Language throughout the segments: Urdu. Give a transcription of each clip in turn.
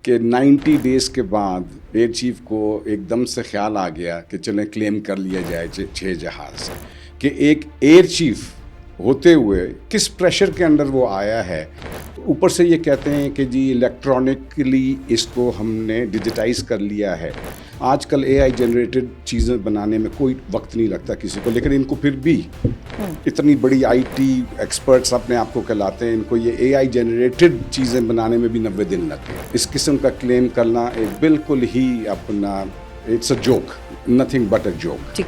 کہ 90 ڈیز کے بعد ایئر چیف کو ایک دم سے خیال آ گیا کہ چلیں کلیم کر لیا جائے 6 جہاز، کہ ایک ایئر چیف ہوتے ہوئے کس پریشر کے اندر وہ آیا ہے. اوپر سے یہ کہتے ہیں کہ جی الیکٹرانکلی اس کو ہم نے ڈیجیٹائز کر لیا ہے. آج کل اے آئی جنریٹڈ چیزیں بنانے میں کوئی وقت نہیں لگتا کسی کو، لیکن ان کو پھر بھی اتنی بڑی آئی ٹی ایکسپرٹس اپنے آپ کو کہلاتے ہیں، ان کو یہ اے آئی جنریٹڈ چیزیں بنانے میں بھی 90 دن لگ گئے. اس قسم کا کلیم کرنا ایک بالکل ہی اپنا it's a joke, nothing but a joke.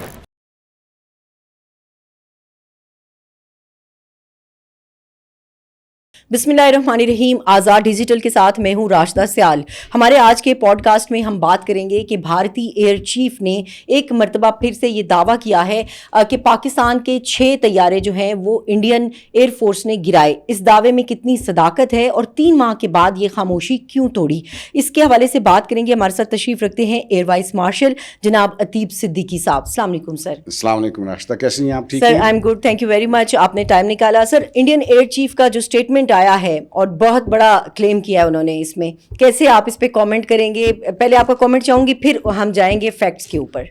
بسم اللہ الرحمن الرحیم. آزاد ڈیجیٹل کے ساتھ میں ہوں راشدہ سیال. ہمارے آج کے پوڈ کاسٹ میں ہم بات کریں گے کہ بھارتی ایئر چیف نے ایک مرتبہ پھر سے یہ دعویٰ کیا ہے کہ پاکستان کے 6 طیارے جو ہیں وہ انڈین ایئر فورس نے گرائے. اس دعوے میں کتنی صداقت ہے اور 3 ماہ کے بعد یہ خاموشی کیوں توڑی، اس کے حوالے سے بات کریں گے. ہمارے ساتھ تشریف رکھتے ہیں ایئر وائس مارشل جناب عتیب صدیقی صاحب. السلام علیکم سر. السلام علیکم راشدہ، کیسی ہیں آپ؟ ٹھیک sir I am good, thank you very much, آپ نے ٹائم نکالا. سر انڈین ایئر چیف کا جو اسٹیٹمنٹ آیا ہے اور بہت بڑا کلیم کیا ہے انہوں نے، اس میں کیسے آپ اس پہ کامنٹ کریں گے؟ پہلے آپ کا کامنٹ چاہوں گی، پھر ہم جائیں گے فیکٹس کے اوپر.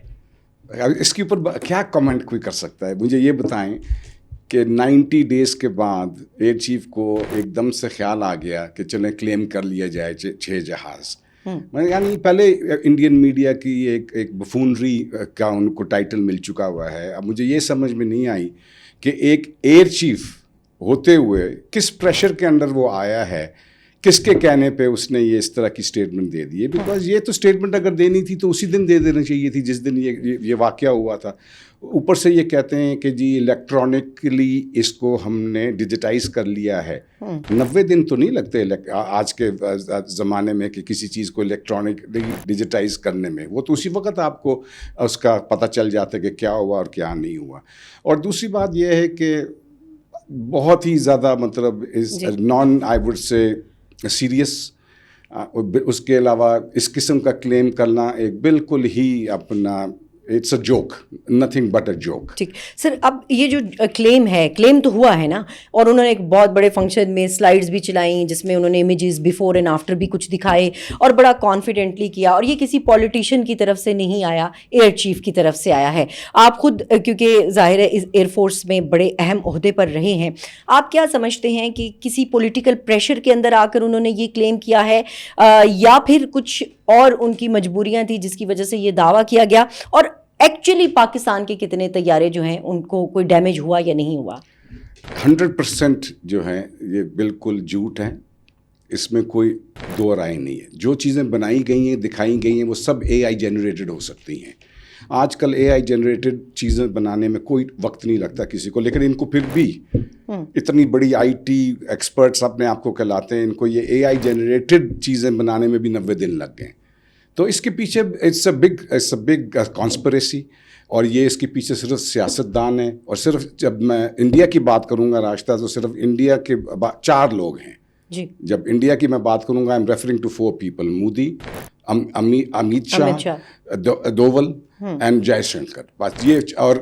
اس کے اوپر کیا کامنٹ کوئی کر سکتا ہے؟ مجھے یہ بتائیں کہ 90 ڈیز کے بعد ایئر چیف کو ایک دم سے خیال آ گیا کہ چلیں کلیم کر لیا جائے 6 جہاز. یعنی پہلے انڈین میڈیا کی ایک بفونری کا ان کو ٹائٹل مل چکا ہوا ہے. اب مجھے یہ سمجھ میں نہیں آئی کہ ایک ایئر چیف ہوتے ہوئے کس پریشر کے اندر وہ آیا ہے، کس کے کہنے پہ اس نے یہ اس طرح کی اسٹیٹمنٹ دے دی ہے. بیکاز یہ تو اسٹیٹمنٹ اگر دینی تھی تو اسی دن دے دینی چاہیے تھی جس دن یہ واقعہ ہوا تھا. اوپر سے یہ کہتے ہیں کہ جی الیکٹرانکلی اس کو ہم نے ڈیجیٹائز کر لیا ہے. 90 دن تو نہیں لگتے آج کے زمانے میں کہ کسی چیز کو الیکٹرانکلی ڈیجیٹائز کرنے میں. وہ تو اسی وقت آپ کو اس کا پتہ چل جاتا ہے کہ کیا ہوا اور کیا نہیں ہوا. اور دوسری بات یہ ہے کہ بہت ہی زیادہ مطلب non I would say serious. اس کے علاوہ اس قسم کا کلیم کرنا ایک بالکل ہی اپنا it's a joke, nothing but a joke. ٹھیک سر، اب یہ جو کلیم تو ہوا ہے نا، اور انہوں نے ایک بہت بڑے فنکشن میں سلائیڈز بھی چلائیں جس میں انہوں نے امیجز بیفور اینڈ آفٹر بھی کچھ دکھائے اور بڑا کانفیڈنٹلی کیا. اور یہ کسی پولیٹیشین کی طرف سے نہیں آیا، ایئر چیف کی طرف سے آیا ہے. آپ خود کیونکہ ظاہر ہے ایئر فورس میں بڑے اہم عہدے پر رہے ہیں، آپ کیا سمجھتے ہیں کہ کسی پولیٹیکل پریشر کے اندر آ کر انہوں نے یہ کلیم کیا ہے، یا پھر کچھ اور ان کی مجبوریاں تھیں جس کی وجہ سے یہ دعویٰ کیا گیا؟ اور ایکچولی پاکستان کے کتنے طیارے جو ہیں ان کو کوئی ڈیمیج ہوا یا نہیں ہوا؟ 100% جو ہیں یہ بالکل جھوٹ ہیں، اس میں کوئی دو رائے نہیں ہے. جو چیزیں بنائی گئی ہیں، دکھائی گئی ہیں، وہ سب اے آئی جنریٹڈ ہو سکتی ہیں. آج کل اے آئی جنریٹڈ چیزیں بنانے میں کوئی وقت نہیں لگتا کسی کو، لیکن ان کو پھر بھی اتنی بڑی آئی ٹی ایکسپرٹس اپنے آپ کو کہلاتے ہیں، ان کو یہ اے آئی جنریٹڈ چیزیں بنانے میں بھی 90 دن لگ گئے. تو اس کے پیچھے اٹس اے بگ کانسپریسی، اور یہ اس کے پیچھے صرف سیاستدان ہیں. اور صرف جب میں انڈیا کی بات کروں گا راشدہ، تو صرف انڈیا کے 4 لوگ ہیں. جی جب انڈیا کی میں بات کروں گا، I am referring to 4 people: Modi, Amit Shah, Doval and Jaishankar. بس یہ، اور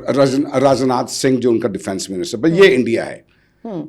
راجناتھ سنگھ جو ان کا ڈیفینس منسٹر. بس یہ انڈیا ہے.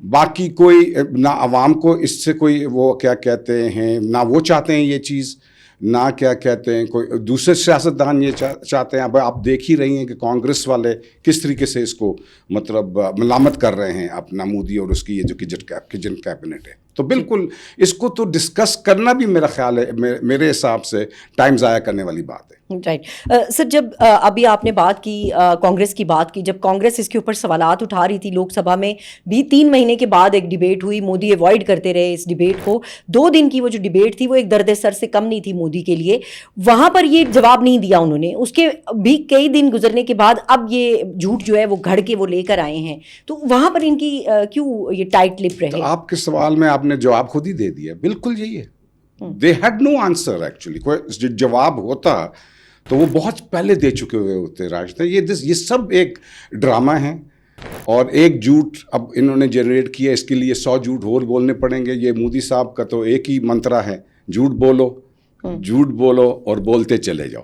باقی کوئی نہ عوام کو اس سے کوئی وہ کیا کہتے ہیں، نہ وہ چاہتے ہیں یہ چیز، نہ کیا کہتے ہیں کوئی دوسرے سیاستدان یہ چاہتے ہیں. اب آپ دیکھ ہی رہی ہیں کہ کانگریس والے کس طریقے سے اس کو مطلب ملامت کر رہے ہیں اپنا مودی اور اس کی یہ جو کچن کیبنٹ ہے. تو بالکل اس کو تو ڈسکس کرنا بھی میرا خیال ہے، میرے حساب سے ٹائم ضائع کرنے والی بات ہے. رائٹ سر، جب ابھی آپ نے بات کی کانگریس کی بات کی، جب کانگریس اس کے اوپر سوالات اٹھا رہی تھی لوک سبھا میں بھی، 3 مہینے کے بعد ایک ڈیبیٹ ہوئی. مودی ایوائڈ کرتے رہے اس ڈیبیٹ کو. 2 دن کی وہ جو ڈیبیٹ تھی وہ ایک درد سر سے کم نہیں تھی مودی کے لیے. وہاں پر یہ جواب نہیں دیا انہوں نے. اس کے بھی کئی دن گزرنے کے بعد اب یہ جھوٹ جو ہے وہ گھڑ کے وہ لے کر آئے ہیں. تو وہاں پر ان کی کیوں یہ ٹائٹ لپ رہے؟ آپ کے سوال میں آپ نے جواب خود ہی دے دیا. بالکل یہی ہے. They had no answer actually. کوئی جواب ہوتا تو وہ بہت پہلے دے چکے ہوئے ہوتے راشدہ. یہ سب ایک ڈرامہ ہے اور ایک جھوٹ اب انہوں نے جنریٹ کیا. اس کے لیے 100 جھوٹ اور بولنے پڑیں گے. یہ مودی صاحب کا تو ایک ہی منترا ہے: جھوٹ بولو، جھوٹ بولو اور بولتے چلے جاؤ.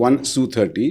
1 Su-30,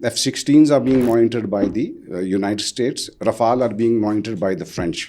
F-16s are being monitored by the United States, Rafale are being monitored by the French,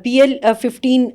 PL-15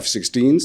F-16s,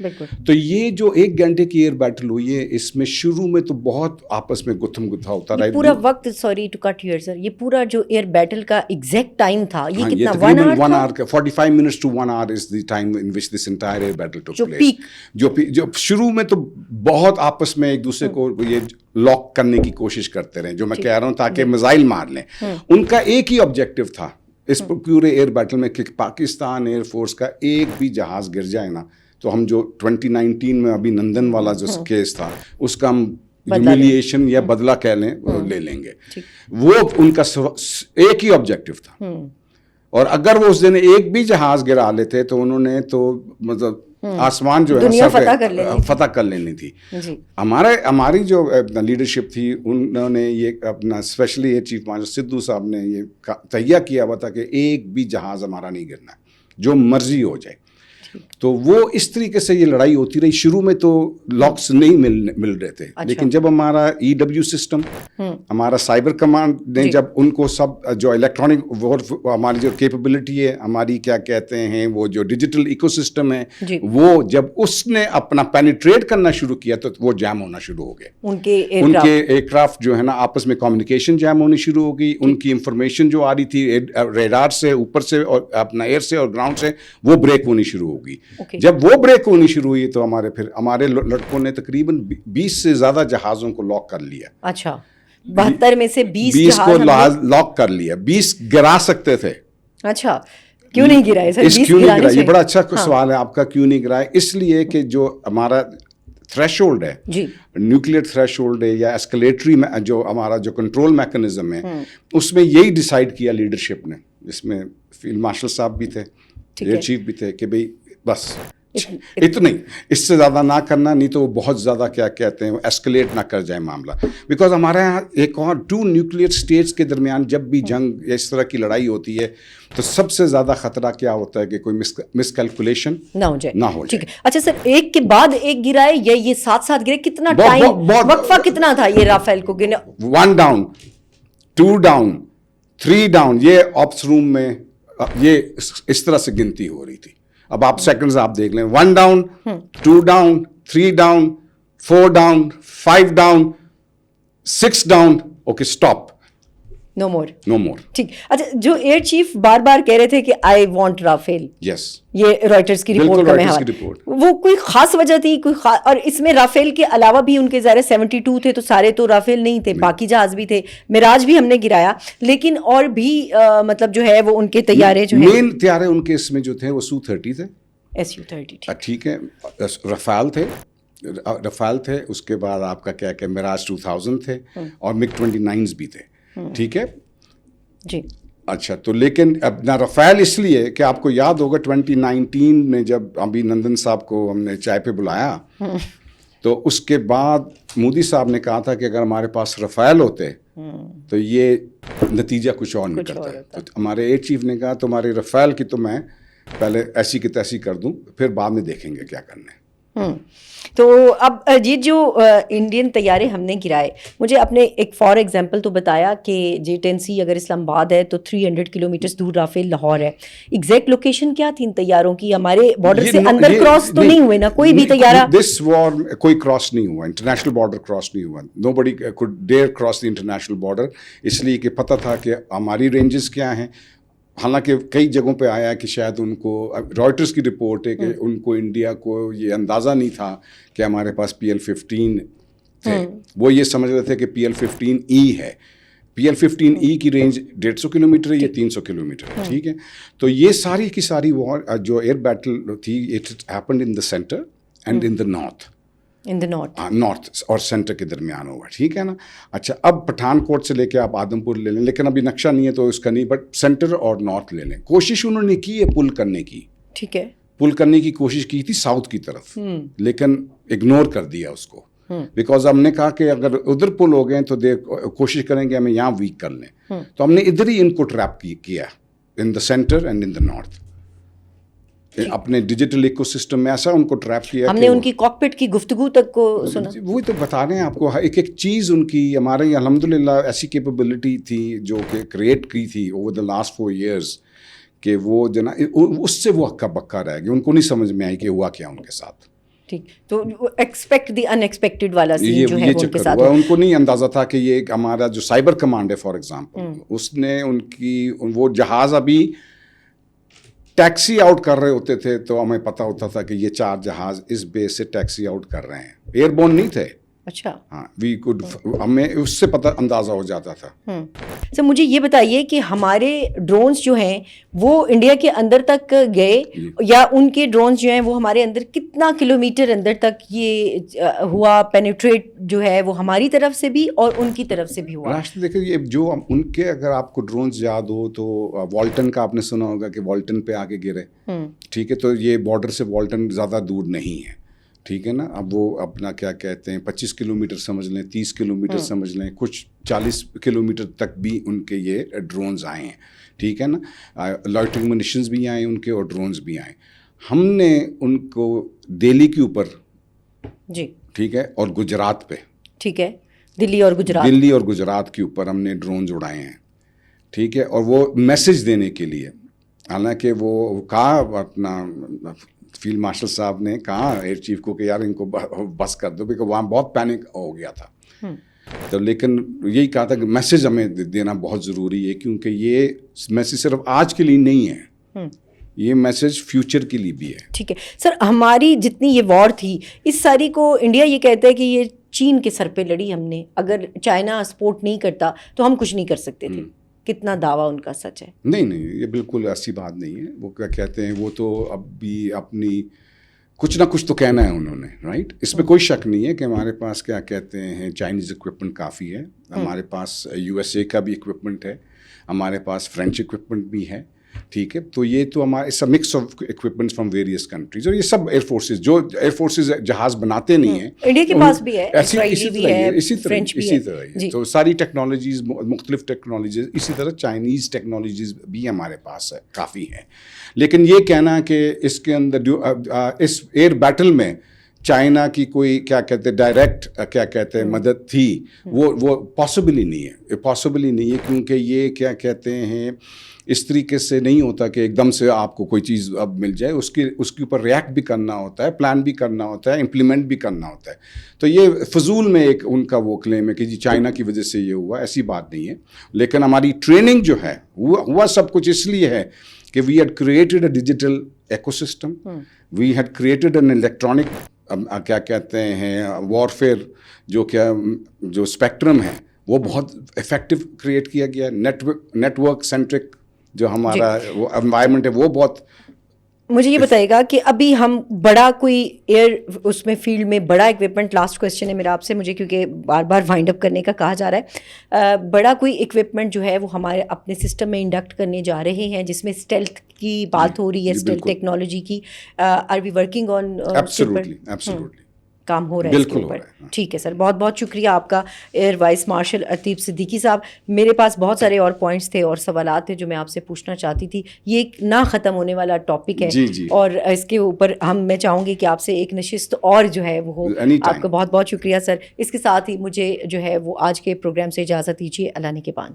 بالکل. تو یہ جو 1 گھنٹے کی ایئر بیٹل ہوئی ہے اس میں شروع میں تو بہت آپس میں گتھم گتھا ہوتا رہا. پورا وقت, سوری ٹو کٹ ہیئر سر, یہ پورا جو ایئر بیٹل کا ایگزیکٹ ٹائم تھا یہ کتنا, 1 hour کا 45 minutes to 1 hour is the time in which this entire air battle took place. جو شروع میں تو بہت آپس میں ایک دوسرے کو یہ لاک کرنے کی کوشش کرتے رہے, جو میں کہہ رہا ہوں, تاکہ میزائل مار لیں. ان کا ایک ہی آبجیکٹو تھا اس پورے ایئر بیٹل میں کہ پاکستان ایئر فورس کا ایک بھی جہاز گر جائے نا تو ہم جو 2019 میں ابھی نندن والا جو کیس تھا اس کا ہم ہیوملیشن یا بدلہ کہہ لیں لے لیں گے. وہ ان کا ایک ہی آبجیکٹو تھا. اور اگر وہ اس دن ایک بھی جہاز گرا لیتے تو انہوں نے تو مطلب آسمان جو ہے فتح کر لینی تھی. ہماری جو لیڈرشپ تھی انہوں نے یہ اپنا اسپیشلی یہ چیف مارشل سدھو صاحب نے یہ تہیہ کیا ہوا تھا کہ ایک بھی جہاز ہمارا نہیں گرنا ہے, جو مرضی ہو جائے. تو وہ اس طریقے سے یہ لڑائی ہوتی رہی. شروع میں تو لاکس نہیں مل رہے تھے, لیکن جب ہمارا EW سسٹم, ہمارا سائبر کمانڈ نے جب ان کو سب جو الیکٹرانک ہماری جو کیپیبلٹی ہے, ہماری کیا کہتے ہیں وہ جو ڈیجیٹل ایکو سسٹم ہے, وہ جب اس نے اپنا پینیٹریٹ کرنا شروع کیا تو وہ جام ہونا شروع ہو گئے. ان کے ایئر کرافٹ جو ہے نا آپس میں کمیونیکیشن جام ہونی شروع ہو گئی. ان کی انفارمیشن جو آ رہی تھی ریڈار سے, اوپر سے اور اپنا ایئر سے اور گراؤنڈ سے, وہ بریک ہونی شروع ہو گئی. جب وہ بریک ہونی شروع ہوئی تو ہمارے لڑکوں نے تقریباً 20 سے زیادہ جہازوں کو لاک کر لیا. اچھا, 72 میں سے 20 کو لاک کر لیا. 20 گرا سکتے تھے. اچھا, کیوں نہیں گرائے سر؟ کیوں نہیں گرائے, یہ بڑا اچھا سوال ہے آپ کا. کیوں نہیں گرائے؟ اس لیے کہ جو ہمارا تھریش ہولڈ ہے, نیوکلیئر تھریش ہولڈ ہے یا ایسکلیٹری جو ہمارا جو کنٹرول میکنزم ہے, اس میں یہی ڈیسائیڈ کیا لیڈرشپ نے, جس میں فیلڈ مارشل صاحب بھی تھے, ایئر چیف بھی تھے, کہ بھئی بس اتنا ہی, اس سے زیادہ نہ کرنا, نہیں تو وہ بہت زیادہ کیا کہتے ہیں ایسکلیٹ نہ کر جائے معاملہ. بیکاز ہمارے یہاں ایک اور 2 نیوکلیئر اسٹیٹس کے درمیان جب بھی جنگ یا اس طرح کی لڑائی ہوتی ہے تو سب سے زیادہ خطرہ کیا ہوتا ہے کہ کوئی مس کیلکولیشن نہ ہو جائے. اچھا سر, ایک کے بعد ایک گرائے یا یہ ساتھ گرے, کتنا ٹائم وقفہ کتنا تھا یہ رافیل کو گرنے؟ 1 ڈاؤن 2 ڈاؤن 3 ڈاؤن, یہ آپس روم میں یہ اس طرح سے گنتی ہو رہی تھی. اب آپ سیکنڈز آپ دیکھ لیں, 1 down 2 down 3 down 4 down 5 down 6 down, okay stop, no more. ٹھیک. اچھا, جو ایئر چیف بار بار کہہ رہے تھے کہ آئی وانٹ رافیل, یس, یہ رائٹرز کی رپورٹ کا میں وہ کوئی خاص وجہ تھی کوئی اور اس میں رافیل کے علاوہ بھی ان کے ظاہر 72 تھے, تو سارے تو رافیل نہیں تھے, باقی جہاز بھی تھے. میراج بھی ہم نے گرایا, لیکن اور بھی مطلب جو ہے وہ ان کے طیارے جو ہیں, مین طیارے ان کے اس میں جو تھے وہ Su-30 تھے, Su-30 ٹھیک ہے, رفال تھے, اس کے بعد آپ کا کیا کہ میراج 2000 تھے, اور MiG-29 بھی تھے. ٹھیک ہے جی. اچھا, تو لیکن اپنا رفیل اس لیے کہ آپ کو یاد ہوگا 2019 میں جب ابھی نندن صاحب کو ہم نے چائے پہ بلایا تو اس کے بعد مودی صاحب نے کہا تھا کہ اگر ہمارے پاس رفیل ہوتے تو یہ نتیجہ کچھ اور نکلتا ہے. تو ہمارے ایئر چیف نے کہا تمہارے رفیل کی تو میں پہلے ایسی کی تیسی کر دوں, پھر بعد میں دیکھیں گے کیا کرنا ہے. تو اب یہ جو انڈین طیارے ہم نے گرائے, مجھے اپنے ایک فار ایگزامپل تو بتایا کہ J-10C اگر اسلام آباد ہے تو 300 کلومیٹرز دور رافیل لاہور ہے. ایگزیکٹ لوکیشن کیا تھی ان طیاروں کی؟ ہمارے بارڈر سے اندر کراس تو نہیں ہوئے نا کوئی بھی طیارہ؟ دس وار کوئی کراس نہیں ہوا, انٹرنیشنل بارڈر کراس نہیں ہوا. Nobody could dare cross the international border, اس لیے کہ پتہ تھا کہ ہماری رینجز کیا ہیں. حالانکہ کئی جگہوں پہ آیا کہ شاید ان کو, رائٹرز کی رپورٹ ہے کہ ان کو انڈیا کو یہ اندازہ نہیں تھا کہ ہمارے پاس PL-15 تھے. وہ یہ سمجھ رہے تھے کہ PL-15E ہے. PL-15E کی رینج 150 کلومیٹر ہے, یہ 300 کلومیٹر ہے. ٹھیک ہے, تو یہ ساری کی ساری وار جو ایئر بیٹل تھی, it happened in the centre and in the north اور سینٹر کے درمیان ہوگا. ٹھیک ہے نا. اچھا, اب پٹھان کوٹ سے لے کے آپ آدم پور لے لیں, لیکن ابھی نقشہ نہیں ہے تو اس کا نہیں, بٹ سینٹر اور نارتھ لے لیں. کوشش انہوں نے کی ہے پل کرنے کی. ٹھیک ہے, پل کرنے کی کوشش کی تھی ساؤتھ کی طرف, لیکن اگنور کر دیا اس کو, بیکاز ہم نے کہا کہ اگر ادھر پل ہو گئے تو کوشش کریں گے ہمیں یہاں ویک کر لیں. تو ہم نے ادھر ہی ان کو ٹریپ کیا, in the centre and in the north. اپنے ڈیجیٹل ایکو سسٹم میں ایسا ان کو ٹریپ کیا. ہم نے ان کی کاکپٹ کی گفتگو تک کو سنا. وہی تو بتا رہے ہیں آپ کو, ایک ایک چیز ان کی. ہمارے یہاں الحمدللہ ایسی کیپیبلٹی تھی جو کہ کریٹ کی تھی اوور دا لاسٹ 4 years کہ وہ اس سے وہ ہکا بکا رہ گیا. ان کو نہیں سمجھ میں آئی کہ ہوا کیا ان کے ساتھ. ٹھیک, تو ایکسپیکٹ دی ان ایکسپیکٹڈ والا سین جو ہے وہ ان کے ساتھ ہوا. ان کو نہیں اندازہ تھا کہ یہ ہمارا جو سائبر کمانڈ ہے فار ایگزامپل, اس نے ان کی وہ جہاز ابھی ٹیکسی آؤٹ کر رہے ہوتے تھے تو ہمیں پتہ ہوتا تھا کہ یہ 4 جہاز اس بیس سے ٹیکسی آؤٹ کر رہے ہیں, ایئر بورن نہیں تھے. اچھا, ہاں, وی کوڈ, ہمیں اس سے پتہ اندازہ ہو جاتا تھا. سر مجھے یہ بتائیے کہ ہمارے ڈرونز جو ہیں وہ انڈیا کے اندر تک گئے, یا ان کے ڈرونز جو ہیں وہ ہمارے اندر کتنا کلومیٹر اندر تک یہ ہوا پینیٹریٹ جو ہے وہ ہماری طرف سے بھی اور ان کی طرف سے بھی ہوا؟ راشد دیکھیں, یہ جو ان کے اگر آپ کو ڈرونز یاد ہو تو والٹن کا آپ نے سنا ہوگا کہ والٹن پہ آگے گرے, ٹھیک ہے, تو یہ بارڈر سے والٹن زیادہ دور نہیں ہے, ٹھیک ہے نا. اب وہ اپنا کیا کہتے ہیں 25 کلومیٹر سمجھ لیں, 30 کلومیٹر سمجھ لیں, کچھ 40 کلومیٹر تک بھی ان کے یہ ڈرونز آئے ہیں, ٹھیک ہے نا. لائٹنگ منیشنز بھی آئے ان کے اور ڈرونز بھی آئے. ہم نے ان کو دہلی کے اوپر, جی ٹھیک ہے, اور گجرات پہ, ٹھیک ہے, دلی اور گجرات کے اوپر ہم نے ڈرونز اڑائے ہیں, ٹھیک ہے, اور وہ میسج دینے کے لیے. حالانکہ وہ کہا اپنا فیلڈ مارشل صاحب نے کہا ایئر چیف کو کہ یار ان کو بس کر دو, بیکاز وہاں بہت پینک ہو گیا تھا. تو لیکن یہی کہا تھا کہ میسج ہمیں دینا بہت ضروری ہے, کیونکہ یہ میسج صرف آج کے لیے نہیں ہے, یہ میسج فیوچر کے لیے بھی ہے. ٹھیک ہے سر, ہماری جتنی یہ وار تھی اس ساری کو انڈیا یہ کہتا ہے کہ یہ چین کے سر پہ لڑی ہم نے, اگر چائنا سپورٹ نہیں کرتا تو ہم کچھ نہیں کر سکتے تھے. کتنا دعویٰ ان کا سچ ہے؟ نہیں, یہ بالکل ایسی بات نہیں ہے. وہ کیا کہتے ہیں, وہ تو اب بھی اپنی کچھ نہ کچھ تو کہنا ہے انہوں نے, رائٹ. اس میں کوئی شک نہیں ہے کہ ہمارے پاس کیا کہتے ہیں چائنیز اکوپمنٹ کافی ہے, ہمارے پاس USA کا بھی اکوپمنٹ ہے, ہمارے پاس فرینچ اکوپمنٹ بھی ہے, ٹھیک ہے. تو یہ تو ہمارا it's a mix of equipments from various countries, اور یہ سب ایئر فورسز, جو ایئر فورسز جہاز بناتے نہیں ہیں, انڈیا کے پاس بھی ہے, اسی طرح تو ساری ٹیکنالوجیز, مختلف ٹیکنالوجیز, اسی طرح چائنیز ٹیکنالوجیز بھی ہمارے پاس کافی ہیں. لیکن یہ کہنا کہ اس کے اندر اس ایئر بیٹل میں چائنا کی کوئی کیا کہتے ہیں ڈائریکٹ کیا کہتے ہیں مدد تھی, وہ پاسبل ہی نہیں ہے, پاسبل ہی نہیں ہے, کیونکہ یہ کیا کہتے ہیں اس طریقے سے نہیں ہوتا کہ ایک دم سے آپ کو کوئی چیز اب مل جائے, اس کے اوپر ریئیکٹ بھی کرنا ہوتا ہے, پلان بھی کرنا ہوتا ہے, امپلیمنٹ بھی کرنا ہوتا ہے. تو یہ فضول میں ایک ان کا وہ کلیم ہے کہ جی چائنا کی وجہ سے یہ ہوا, ایسی بات نہیں ہے. لیکن ہماری ٹریننگ جو ہے ہوا سب کچھ اس لیے ہے کہ we had created a digital ecosystem, we had created an electronic کیا کہتے ہیں وارفیئر, جو اسپیکٹرم ہے وہ بہت افیکٹو کریٹ کیا گیا. نیٹ ورک سینٹرک جو ہمارا وہ انوائرمنٹ ہے وہ بہت. مجھے یہ بتائیے گا کہ ابھی ہم بڑا کوئی ایئر اس میں فیلڈ میں بڑا اکوپمنٹ, لاسٹ کویسچن ہے میرا آپ سے, مجھے کیونکہ بار بار وائنڈ اپ کرنے کا کہا جا رہا ہے, بڑا کوئی اکوپمنٹ جو ہے وہ ہمارے اپنے سسٹم میں انڈکٹ کرنے جا رہے ہیں جس میں اسٹیلتھ کی بات ہو رہی ہے, اسٹیلتھ ٹیکنالوجی کی, are we working on absolutely کام ہو رہا ہے اس کے اوپر؟ ٹھیک ہے سر, بہت بہت شکریہ آپ کا ایئر وائس مارشل عتیب صدیقی صاحب. میرے پاس بہت سارے اور پوائنٹس تھے اور سوالات تھے جو میں آپ سے پوچھنا چاہتی تھی. یہ ایک نہ ختم ہونے والا ٹاپک ہے, اور اس کے اوپر میں چاہوں گی کہ آپ سے ایک نشست اور جو ہے وہ ہو. آپ کا بہت بہت شکریہ سر. اس کے ساتھ ہی مجھے جو ہے وہ آج کے پروگرام سے اجازت دیجیے. اللہ نگہبان.